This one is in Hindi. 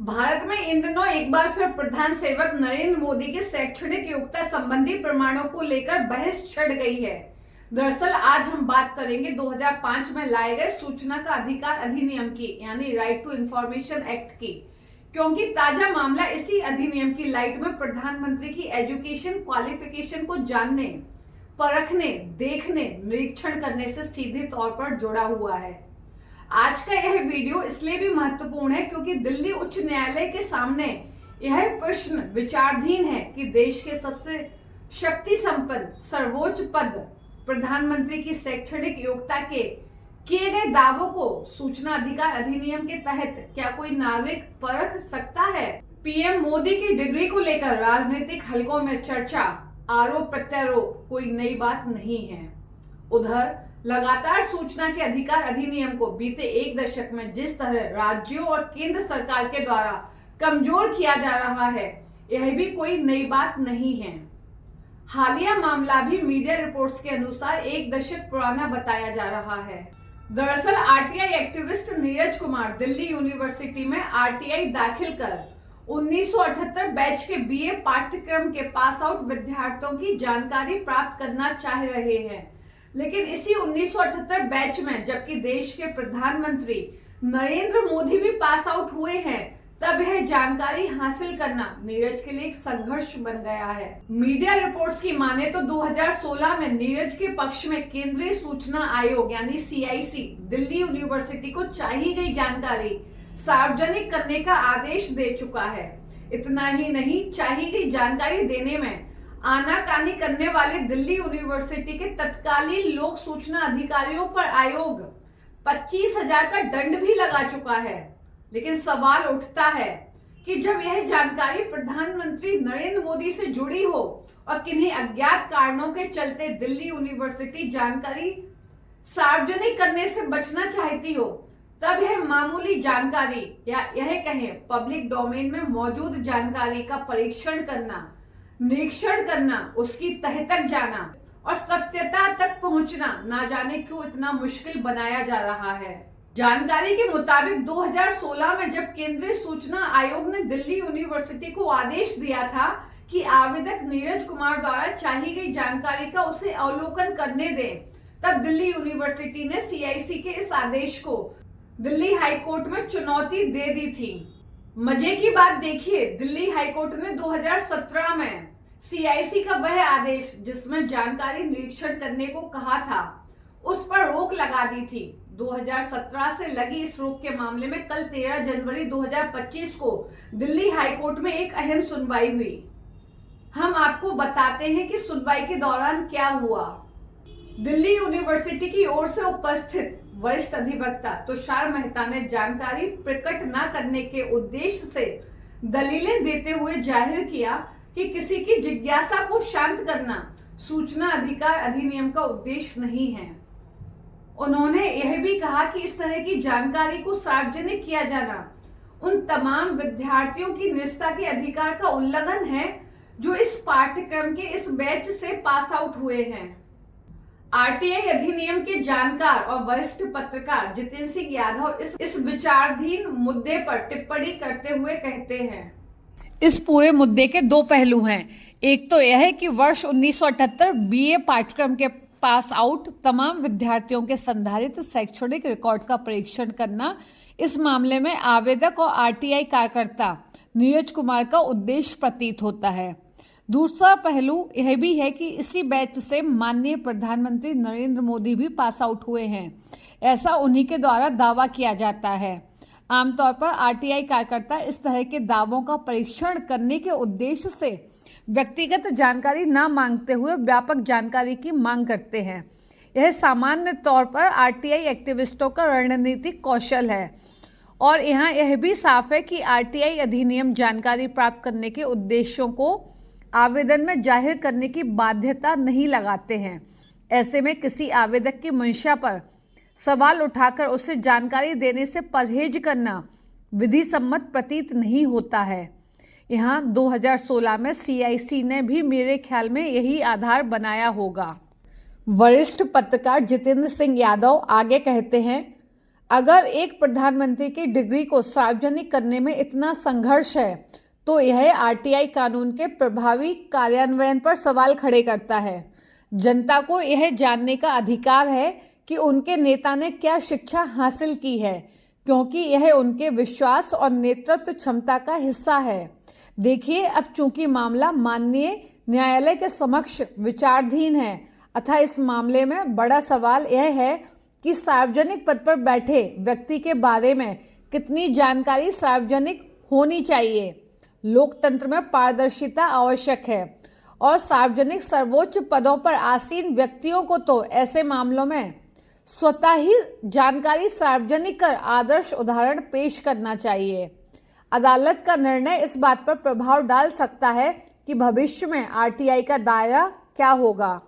भारत में इन दिनों एक बार फिर प्रधान सेवक नरेंद्र मोदी के शैक्षणिक योग्यता संबंधी प्रमाणों को लेकर बहस छिड़ गई है। दरअसल आज हम बात करेंगे 2005 में लाए गए सूचना का अधिकार अधिनियम की, यानी राइट टू इंफॉर्मेशन एक्ट की, क्योंकि ताजा मामला इसी अधिनियम की लाइट में प्रधानमंत्री की एजुकेशन क्वालिफिकेशन को जानने, परखने, देखने, निरीक्षण करने से सीधे तौर पर जुड़ा हुआ है। आज का यह वीडियो इसलिए भी महत्वपूर्ण है क्योंकि दिल्ली उच्च न्यायालय के सामने यह प्रश्न विचाराधीन है कि देश के सबसे शक्ति संपन्न सर्वोच्च पद प्रधानमंत्री की शैक्षणिक योग्यता के किए गए दावों को सूचना अधिकार अधिनियम के तहत क्या कोई नागरिक परख सकता है। पीएम मोदी की डिग्री को लेकर राजनीतिक हलकों में चर्चा, आरोप प्रत्यारोप कोई नई बात नहीं है। उधर लगातार सूचना के अधिकार अधिनियम को बीते एक दशक में जिस तरह राज्यों और केंद्र सरकार के द्वारा कमजोर किया जा रहा है, यह भी कोई नई बात नहीं है। हालिया मामला भी मीडिया रिपोर्ट्स के अनुसार एक दशक पुराना बताया जा रहा है। दरअसल RTI activist Neeraj Kumar Delhi university में आरटीआई दाखिल कर 1978 बैच के बीए पाठ्यक्रम के पास आउट विद्यार्थियों की जानकारी प्राप्त करना चाह रहे हैं, लेकिन इसी 1978 बैच में जबकि देश के प्रधानमंत्री नरेंद्र मोदी भी पास आउट हुए हैं, तब यह जानकारी हासिल करना नीरज के लिए एक संघर्ष बन गया है। मीडिया रिपोर्ट्स की माने तो 2016 में नीरज के पक्ष में केंद्रीय सूचना आयोग यानी सीआईसी दिल्ली यूनिवर्सिटी को चाहिए गई जानकारी सार्वजनिक करने का आदेश दे चुका है। इतना ही नहीं, चाहिए गई जानकारी देने में आनाकानी करने वाले दिल्ली यूनिवर्सिटी के तत्कालीन लोक सूचना अधिकारियों पर आयोग 25,000 का दंड भी लगा चुका है। लेकिन सवाल उठता है कि जब यह जानकारी प्रधानमंत्री नरेंद्र मोदी से जुड़ी हो और किन्हीं अज्ञात कारणों के चलते दिल्ली यूनिवर्सिटी जानकारी सार्वजनिक करने से बचना चाहती हो, तब यह मामूली जानकारी या यह कहें पब्लिक डोमेन में मौजूद जानकारी का परीक्षण करना, निरीक्षण करना, उसकी तह तक जाना और सत्यता तक पहुंचना ना जाने क्यों इतना मुश्किल बनाया जा रहा है। जानकारी के मुताबिक 2016 में जब केंद्रीय सूचना आयोग ने दिल्ली यूनिवर्सिटी को आदेश दिया था कि आवेदक नीरज कुमार द्वारा चाहिए गई जानकारी का उसे अवलोकन करने दें, तब दिल्ली यूनिवर्सिटी ने सीआईसी के इस आदेश को दिल्ली हाईकोर्ट में चुनौती दे दी थी। मजे की बात देखिए, दिल्ली हाईकोर्ट ने 2017 में सीआईसी का वह आदेश जिसमें जानकारी निरीक्षण करने को कहा था, उस पर रोक लगा दी थी। 2017 से लगी इस रोक के मामले में कल 13 जनवरी 2025 को दिल्ली हाईकोर्ट में एक अहम सुनवाई हुई। हम आपको बताते हैं कि सुनवाई के दौरान क्या हुआ। दिल्ली यूनिवर्सिटी की ओर से उपस्थित वरिष्ठ अधिवक्ता तुषार मेहता ने जानकारी प्रकट न करने के उद्देश्य से दलीलें देते हुए जाहिर किया कि किसी की जिज्ञासा को शांत करना सूचना अधिकार अधिनियम का उद्देश्य नहीं है। उन्होंने यह भी कहा कि इस तरह की जानकारी को सार्वजनिक किया जाना उन तमाम विद्यार्थियों की निष्ठा के अधिकार का उल्लंघन है जो इस पाठ्यक्रम के इस बैच से पास आउट हुए हैं। आरटीआई अधिनियम के जानकार और वरिष्ठ पत्रकार जितेंद्र सिंह यादव इस विचाराधीन मुद्दे पर टिप्पणी करते हुए कहते हैं, इस पूरे मुद्दे के दो पहलू हैं। एक तो यह है कि वर्ष 1978 बीए पाठ्यक्रम के पास आउट तमाम विद्यार्थियों के संधारित शैक्षणिक रिकॉर्ड का परीक्षण करना इस मामले में आवेदक और आरटीआई कार्यकर्ता नीरज कुमार का उद्देश्य प्रतीत होता है। दूसरा पहलू यह भी है कि इसी बैच से माननीय प्रधानमंत्री नरेंद्र मोदी भी पास आउट हुए हैं, ऐसा उन्हीं के द्वारा दावा किया जाता है। आमतौर पर आरटीआई कार्यकर्ता इस तरह के दावों का परीक्षण करने के उद्देश्य से व्यक्तिगत जानकारी न मांगते हुए व्यापक जानकारी की मांग करते हैं। यह सामान्य तौर पर आरटीआई एक्टिविस्टों का रणनीतिक कौशल है और यहाँ यह भी साफ है कि आरटीआई अधिनियम जानकारी प्राप्त करने के उद्देश्यों को आवेदन में जाहिर करने की बाध्यता नहीं लगाते हैं। ऐसे में किसी आवेदक की मंशा पर सवाल उठाकर उसे जानकारी देने से परहेज करना विधि सम्मत प्रतीत नहीं होता है। यहाँ 2016 में सीआईसी ने भी मेरे ख्याल में यही आधार बनाया होगा। वरिष्ठ पत्रकार जितेंद्र सिंह यादव आगे कहते हैं, अगर एक प्रधानमंत्री की डिग्री को सार्वजनिक करने में इतना संघर्ष है तो यह आरटीआई कानून के प्रभावी कार्यान्वयन पर सवाल खड़े करता है। जनता को यह जानने का अधिकार है कि उनके नेता ने क्या शिक्षा हासिल की है, क्योंकि यह उनके विश्वास और नेतृत्व क्षमता का हिस्सा है। देखिए, अब चूंकि मामला माननीय न्यायालय के समक्ष विचाराधीन है, अतः इस मामले में बड़ा सवाल यह है कि सार्वजनिक पद पर बैठे व्यक्ति के बारे में कितनी जानकारी सार्वजनिक होनी चाहिए। लोकतंत्र में पारदर्शिता आवश्यक है और सार्वजनिक सर्वोच्च पदों पर आसीन व्यक्तियों को तो ऐसे मामलों में स्वतः ही जानकारी सार्वजनिक कर आदर्श उदाहरण पेश करना चाहिए। अदालत का निर्णय इस बात पर प्रभाव डाल सकता है कि भविष्य में आरटीआई का दायरा क्या होगा।